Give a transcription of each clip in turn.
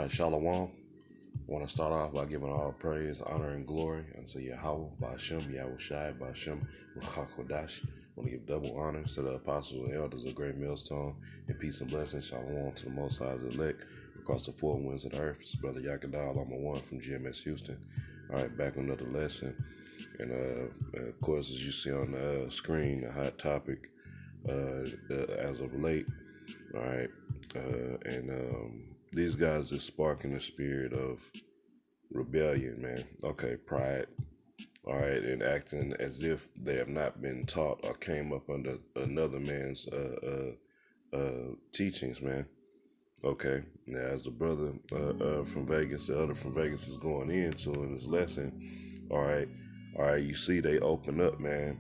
Shalom. I want to start off by giving all praise, honor, and glory unto Yahweh, Ba'ashem, Yahweh Shai, Ba'ashem, Ruchakodash. I want to give double honors to the apostles and elders of Great Millstone, and peace and blessings. Shalom to the Most High's elect across the four winds of the earth. It's Brother Yakadal, I'm one from GMS Houston. All right, back on another lesson. And of course, as you see on the screen, the hot topic as of late. All right, these guys are sparking the spirit of rebellion, man. Okay, pride. All right, and acting as if they have not been taught or came up under another man's teachings, man. Okay, now as the brother from Vegas, the other from Vegas is going into in this lesson. All right, you see they open up, man.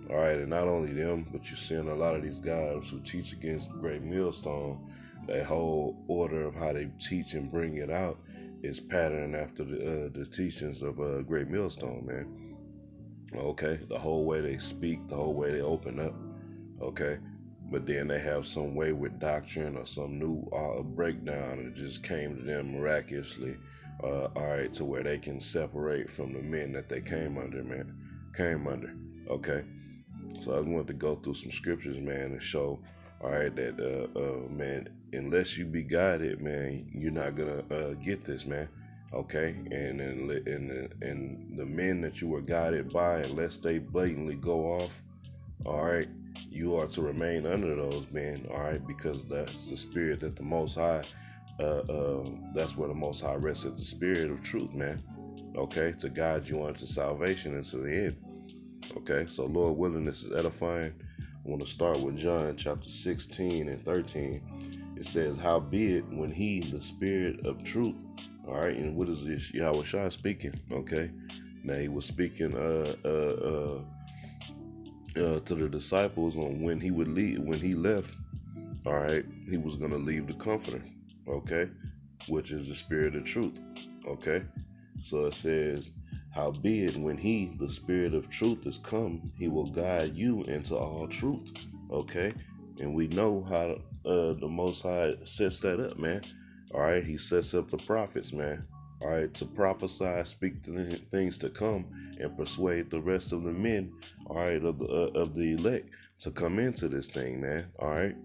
All right, and not only them, but you're seeing a lot of these guys who teach against Great Millstone. That whole order of how they teach and bring it out is patterned after the teachings of Great Millstone, man. Okay, the whole way they speak, the whole way they open up. Okay, but then they have some way with doctrine or some new breakdown that just came to them miraculously. All right, to where they can separate from the men that they came under, man. Came under. Okay. So I just wanted to go through some scriptures, man, and show, all right, that, man, unless you be guided, man, you're not gonna get this, man. Okay, and the men that you were guided by, unless they blatantly go off, all right, you are to remain under those men, all right, because that's the spirit that the Most High, that's where the Most High rests at the spirit of truth, man. Okay, to guide you unto salvation and to the end. Okay, so Lord willing, this is edifying. I want to start with John chapter 16 and 13. It says, howbeit when he, the spirit of truth, all right, and what is this? Yahweh Shai speaking, okay? Now he was speaking to the disciples on when he would leave, when he left, all right, he was going to leave the comforter, okay, which is the spirit of truth, okay? So it says, howbeit, when he, the spirit of truth, is come, he will guide you into all truth. Okay? And we know how the Most High sets that up, man. All right? He sets up the prophets, man. All right? To prophesy, speak the things to come, and persuade the rest of the men, all right, of the elect to come into this thing, man. All right?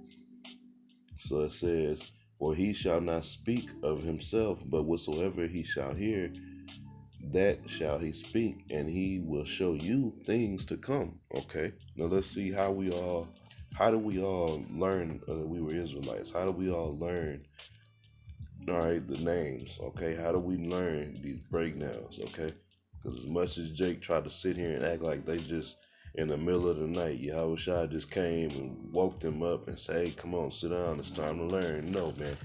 So it says, for he shall not speak of himself, but whatsoever he shall hear, that shall he speak, and he will show you things to come. Okay, now let's see how do we all learn that we were Israelites? How do we all learn, all right, the names? Okay, how do we learn these breakdowns? Okay, because as much as Jake tried to sit here and act like they just in the middle of the night, Yahweh Shai just came and woke them up and said, hey, come on, sit down, it's time to learn. No, man,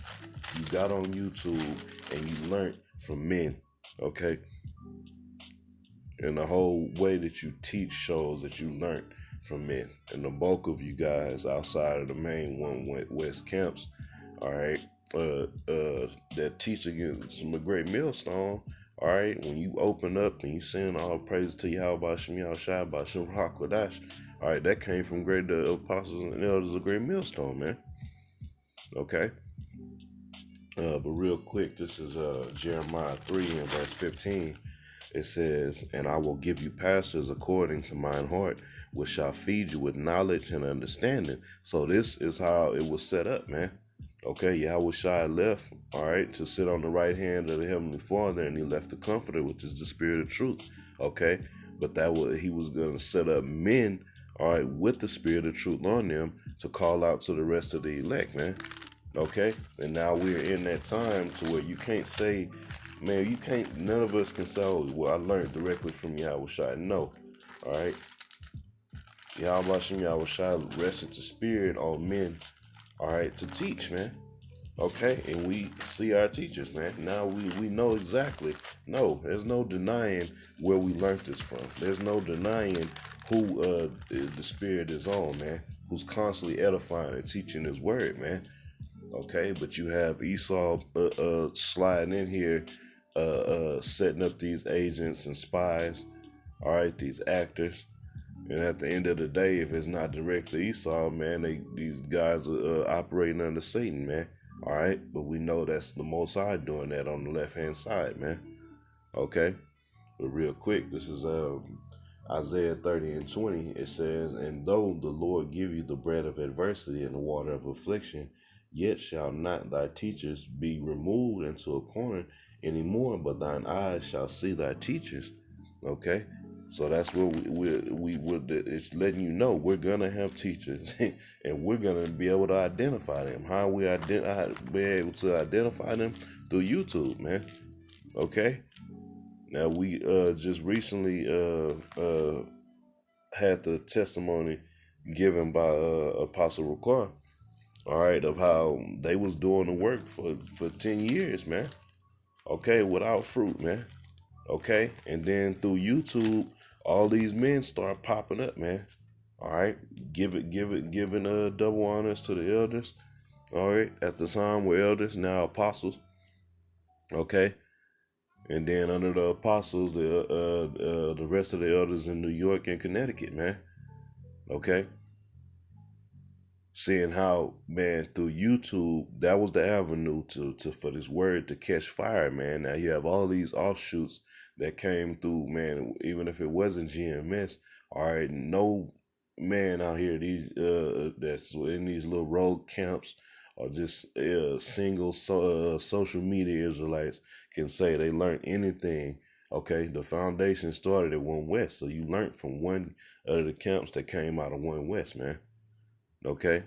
you got on YouTube and you learned from men. Okay, and the whole way that you teach shows that you learned from men. And the bulk of you guys outside of the main one West camps, all right, that teach against some great millstone, all right, when you open up and you sing all praise to Yahweh Ba'ashem Yahweh Shai Ba'ashem Hakodash, all right, that came from great apostles and elders of great millstone, man. Okay. But real quick, this is Jeremiah 3 and verse 15. It says, and I will give you pastors according to mine heart, which shall feed you with knowledge and understanding. So this is how it was set up, man. Okay, Yahweh Shai left, all right, to sit on the right hand of the Heavenly Father, and he left the Comforter, which is the Spirit of Truth. Okay, but he was going to set up men, all right, with the Spirit of Truth on them to call out to the rest of the elect, man. Okay, and now we're in that time to where you can't say, man, none of us can say, oh, well, I learned directly from Yahweh Shai. No, all right. Yahweh Hashem Yahweh Shai rested the spirit on men, all right, to teach, man. Okay, and we see our teachers, man. Now we know exactly. No, there's no denying where we learned this from. There's no denying who the spirit is on, man. Who's constantly edifying and teaching his word, man. Okay, but you have Esau sliding in here, setting up these agents and spies, all right, these actors. And at the end of the day, if it's not directly Esau, man, these guys are operating under Satan, man. All right, but we know that's the Most High doing that on the left hand side, man. Okay, but real quick, this is Isaiah 30:20. It says, "And though the Lord give you the bread of adversity and the water of affliction, yet shall not thy teachers be removed into a corner any more, but thine eyes shall see thy teachers." Okay, so that's what we would. It's letting you know we're gonna have teachers, and we're gonna be able to identify them. How we be able to identify them through YouTube, man. Okay. Now we just recently had the testimony given by Apostle Ricard, all right, of how they was doing the work for 10 years, man. Okay, without fruit, man. Okay, and then through YouTube, all these men start popping up, man. All right, giving double honors to the elders. All right, at the time were elders, now apostles. Okay, and then under the apostles, the rest of the elders in New York and Connecticut, man. Okay, seeing how, man, through YouTube, that was the avenue to for this word to catch fire, man. Now you have all these offshoots that came through, man. Even if it wasn't GMS, all right, no man out here these that's in these little road camps or just single social media Israelites can say they learned anything. Okay, the foundation started at One West, so you learned from one of the camps that came out of One West, man. Okay,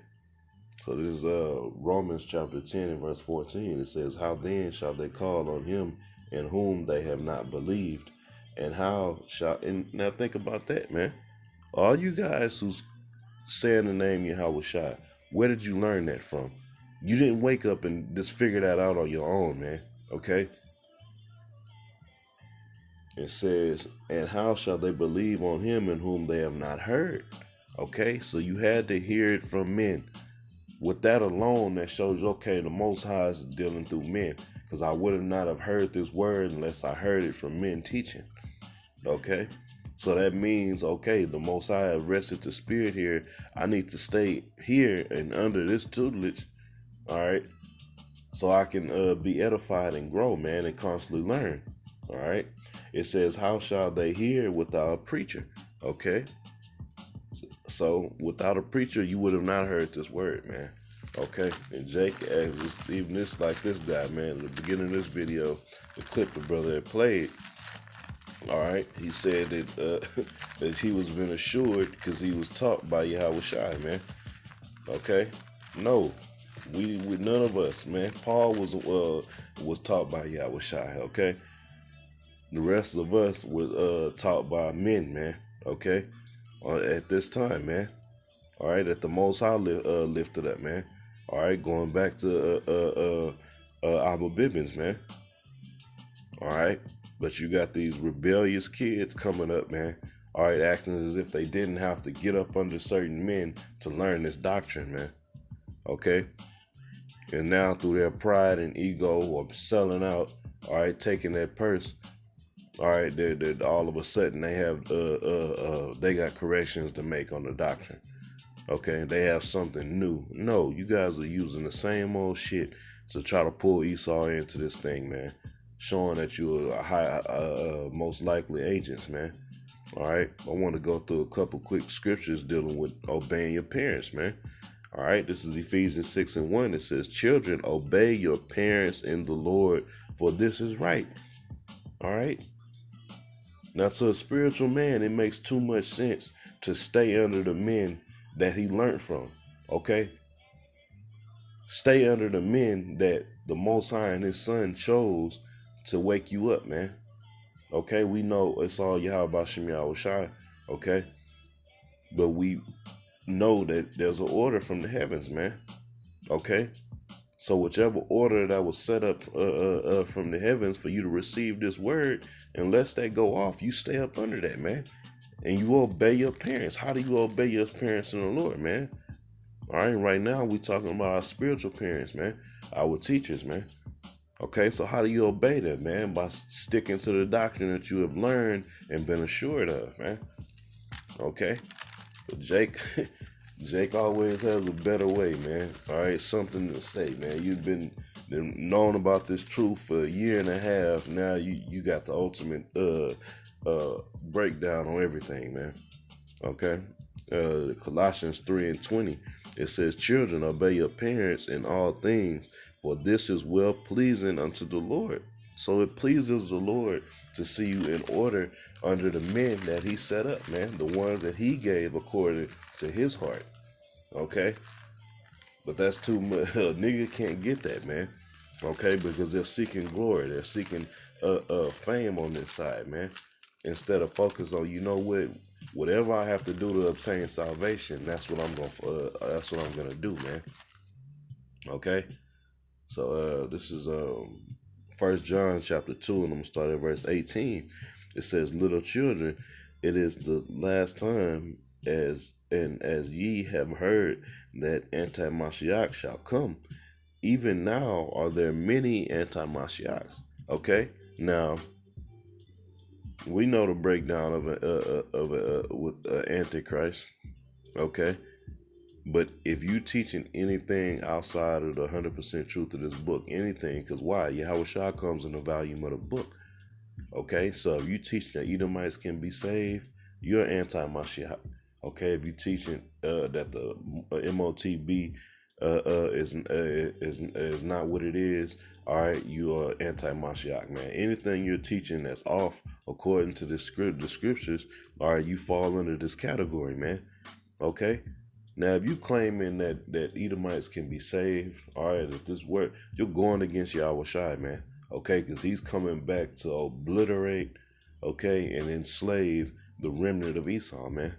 so this is Romans chapter 10 and verse 14. It says, "How then shall they call on him in whom they have not believed? And how shall..." And now think about that, man. All you guys who's saying the name Yahweh Shai, where did you learn that from? You didn't wake up and just figure that out on your own, man. Okay? It says, "And how shall they believe on him in whom they have not heard?" Okay? So you had to hear it from men. With that alone, that shows you, okay, the Most High is dealing through men. Because I would have not have heard this word unless I heard it from men teaching. Okay? So that means, okay, the Most High have rested the spirit here. I need to stay here and under this tutelage, all right, so I can be edified and grow, man, and constantly learn, all right? It says, "How shall they hear without a preacher?" Okay? So without a preacher, you would have not heard this word, man. Okay, and Jake, even this like this guy, man. At the beginning of this video, the clip the brother had played. All right, he said that that he was been assured because he was taught by Yahweh Shai, man. Okay, no, we none of us, man. Paul was taught by Yahweh Shai. Okay, the rest of us was taught by men, man. Okay, at this time, man. All right, that the Most High lifted up, man. All right, going back to Abba Bibbins, man. All right, but you got these rebellious kids coming up, man. All right, acting as if they didn't have to get up under certain men to learn this doctrine, man. Okay, and now through their pride and ego or selling out, all right, taking that purse, all right, they're all of a sudden they have they got corrections to make on the doctrine. Okay, they have something new. No, you guys are using the same old shit to try to pull Esau into this thing, man. Showing that you're a high, most likely agents, man. All right, I want to go through a couple quick scriptures dealing with obeying your parents, man. All right, this is Ephesians 6:1. It says, "Children, obey your parents in the Lord, for this is right." All right. Now, to a spiritual man, it makes too much sense to stay under the men that he learned from. Okay? Stay under the men that the Most High and his son chose to wake you up, man. Okay? We know it's all Yahweh Bashem Yahweh Shai. Okay? But we know that there's an order from the heavens, man. Okay? So whichever order that was set up from the heavens for you to receive this word, unless that go off, you stay up under that, man. And you obey your parents. How do you obey your parents in the Lord, man? All right, right now we talking about our spiritual parents, man. Our teachers, man. Okay, so how do you obey them, man? By sticking to the doctrine that you have learned and been assured of, man. Okay, but Jake, Jake always has a better way, man. All right, something to say, man. You've been known about this truth for a year and a half. Now you got the ultimate breakdown on everything, man. Okay, Colossians 3:20. It says, "Children, obey your parents in all things, for this is well pleasing unto the Lord." So it pleases the Lord to see you in order under the men that He set up, man. The ones that He gave according to His heart. Okay, but that's too much. A nigga can't get that, man. Okay, because they're seeking glory, they're seeking fame on this side, man. Instead of focus on, whatever I have to do to obtain salvation, that's what I'm gonna do, man. Okay, so this is First John chapter 2, and I'm gonna start at verse 18. It says, "Little children, it is the last time, as ye have heard that anti-Mashiach shall come. Even now are there many anti-Mashiachs." Okay, now we know the breakdown with Antichrist. Okay, but if you teaching anything outside of the 100% truth of this book, anything, because why? Yahweh Shah comes in the volume of the book. Okay, so if you teach that Edomites can be saved, you're anti-Mashiach. Okay, if you teaching that the MOTB is not what it is, all right, you are anti-Mashiach, man. Anything you're teaching that's off according to the scriptures, all right, you fall under this category, man. Okay. Now, if you claiming that Edomites can be saved, all right, if this work, you're going against Yahweh Shai, man. Okay, because he's coming back to obliterate, okay, and enslave the remnant of Esau, man.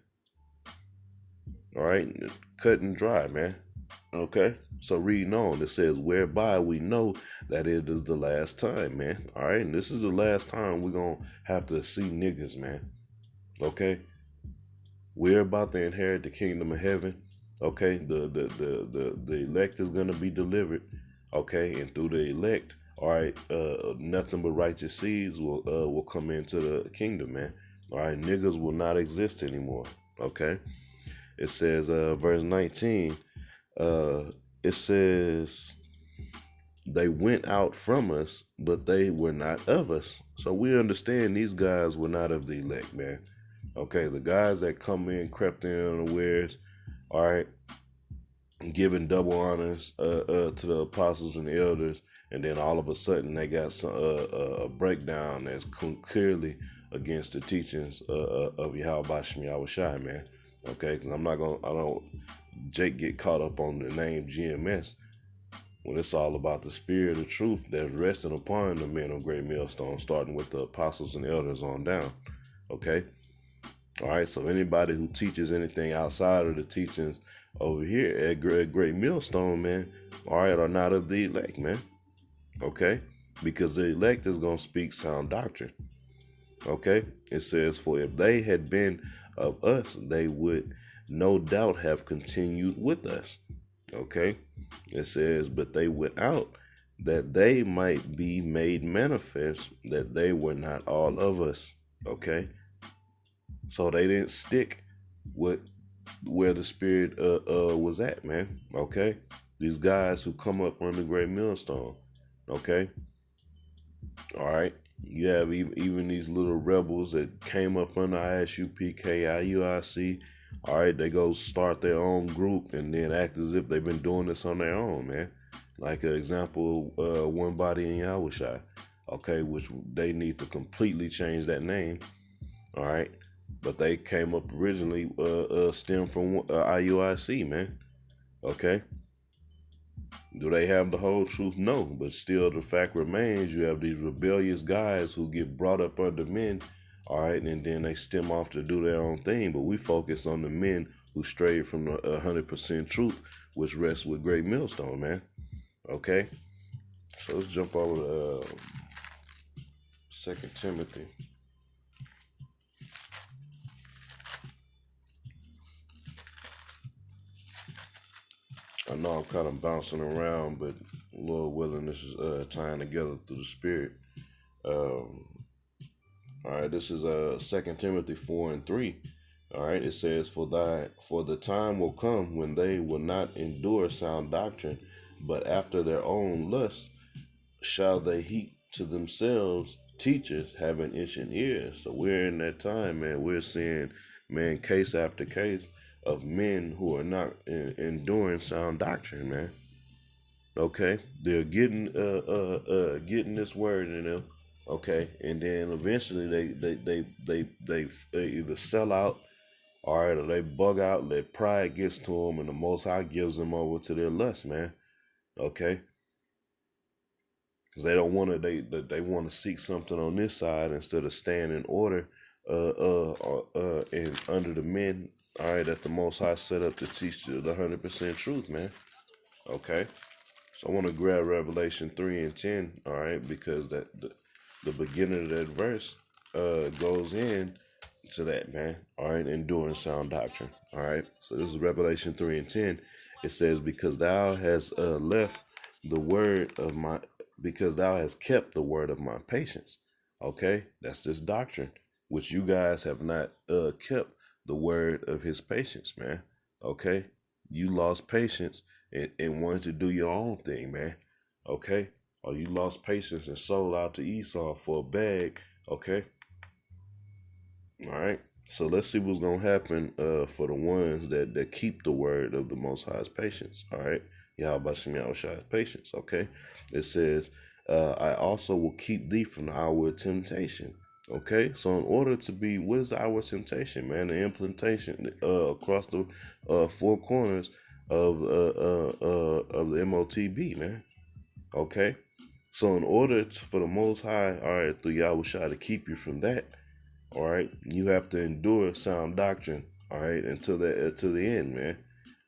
All right, cut and dry, man. Okay, so reading on, it says, "Whereby we know that it is the last time, man." All right, and this is the last time we're gonna have to see niggas, man. Okay, we're about to inherit the kingdom of heaven. Okay, the elect is gonna be delivered. Okay, and through the elect, all right, nothing but righteous seeds will come into the kingdom, man. All right, niggas will not exist anymore. Okay, it says verse 19. It says, "They went out from us, but they were not of us." So we understand these guys were not of the elect, man. Okay, the guys that come in, crept in unawares, all right, giving double honors to the apostles and the elders, and then all of a sudden they got a breakdown that's clearly against the teachings of Yahweh Bashim Yahweh Shai, man. Okay, because I don't Jake get caught up on the name GMS when it's all about the spirit of truth that's resting upon the men of Great Millstone, starting with the apostles and elders on down. Okay. All right, so anybody who teaches anything outside of the teachings over here at Great Millstone, man, all right, are not of the elect, man. Okay, because the elect is going to speak sound doctrine. Okay, it says, "For if they had been of us, they would no doubt have continued with us." Okay, it says, "But they went out that they might be made manifest that they were not all of us." Okay, so they didn't stick with where the spirit was at, man. Okay, these guys who come up on the Great Millstone. Okay, all right. You have even these little rebels that came up under ISUPK, IUIC. All right, they go start their own group and then act as if they've been doing this on their own, man. Like an example, One Body in Yahushua. Okay, which they need to completely change that name. All right, but they came up originally stemmed from IUIC, man. Okay. Do they have the whole truth? No, but still the fact remains you have these rebellious guys who get brought up under men, all right, and then they stem off to do their own thing, but we focus on the men who strayed from the 100% truth, which rests with Great Millstone, man. Okay, so let's jump over to 2 Timothy. I know I'm kind of bouncing around, but Lord willing, this is tying together through the Spirit. All right, this is 2 Timothy 4:3. All right, it says, for the time will come when they will not endure sound doctrine, but after their own lusts shall they heap to themselves teachers having itching ears. So we're in that time, man. We're seeing, man, case after case of men who are not enduring sound doctrine, man. Okay, they're getting this word in them. Okay, and then eventually they either sell out, all right, or they bug out. Their pride gets to them, and the Most High gives them over to their lust, man. Okay, because they don't want to. They want to seek something on this side instead of staying in order, and under the men. All right, that the Most High set up to teach the 100% truth, man. Okay. So I want to grab Revelation 3 and 10, all right, because the beginning of that verse goes in to that, man, all right, enduring sound doctrine, all right. So this is Revelation 3 and 10. It says, because thou hast left the word of my, because thou hast kept the word of my patience, okay. That's this doctrine, which you guys have not kept the word of his patience, man, okay. You lost patience and wanted to do your own thing, man. Okay? Or you lost patience and sold out to Esau for a bag. Okay? All right. So let's see what's gonna happen for the ones that keep the word of the Most High's patience. All right. Yahweh Shem Shai's patience. Okay. It says, I also will keep thee from the hour of temptation. Okay, so in order to be, what is our temptation, man? The implementation across the four corners of the MOTB, man. Okay, so in order for the Most High, all right, through Yahweh Shai to keep you from that, all right, you have to endure sound doctrine, all right, until the end, man.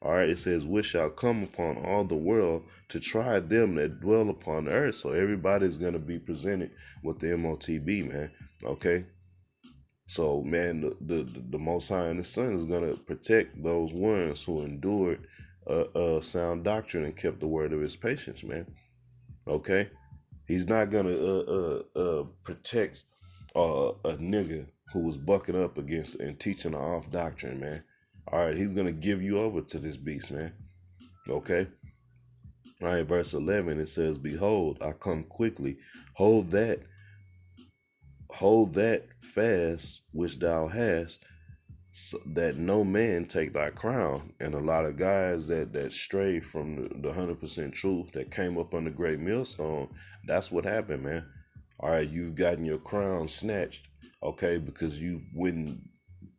All right, it says, which shall come upon all the world to try them that dwell upon the earth. So everybody's gonna be presented with the MOTB, man. Okay, so man, the Most High and the Son is gonna protect those ones who endured sound doctrine and kept the word of his patience, man. Okay, he's not gonna protect a nigga who was bucking up against and teaching the off doctrine, man. All right, he's gonna give you over to this beast, man. Okay. All right, verse 11 it says, "Behold, I come quickly. Hold that, hold that fast which thou hast, so that no man take thy crown." And a lot of guys that strayed from the 100% truth that came up on the great millstone, that's what happened, man. All right, you've gotten your crown snatched, okay, because you wouldn't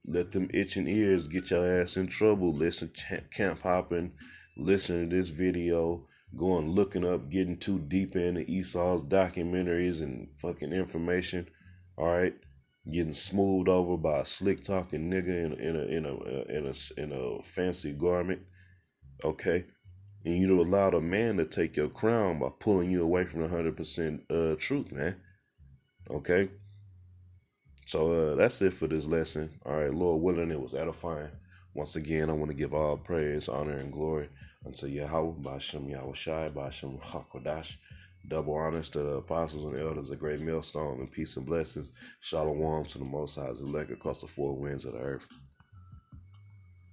let them itching ears get your ass in trouble. Listen, camp hopping, listening to this video, going looking up, getting too deep into Esau's documentaries and fucking information. All right, getting smoothed over by a slick talking nigga in a fancy garment. Okay, and you allowed a man to take your crown by pulling you away from the 100% truth, man. Okay, so that's it for this lesson. All right, Lord willing, it was edifying. Once again, I want to give all praise, honor, and glory unto Yahweh, Ba'ashem Yahweh Shai, Ba'ashem HaKodash. Double honors to the apostles and elders, a great millstone, and peace and blessings. Shalom to the Most High's elect across the four winds of the earth.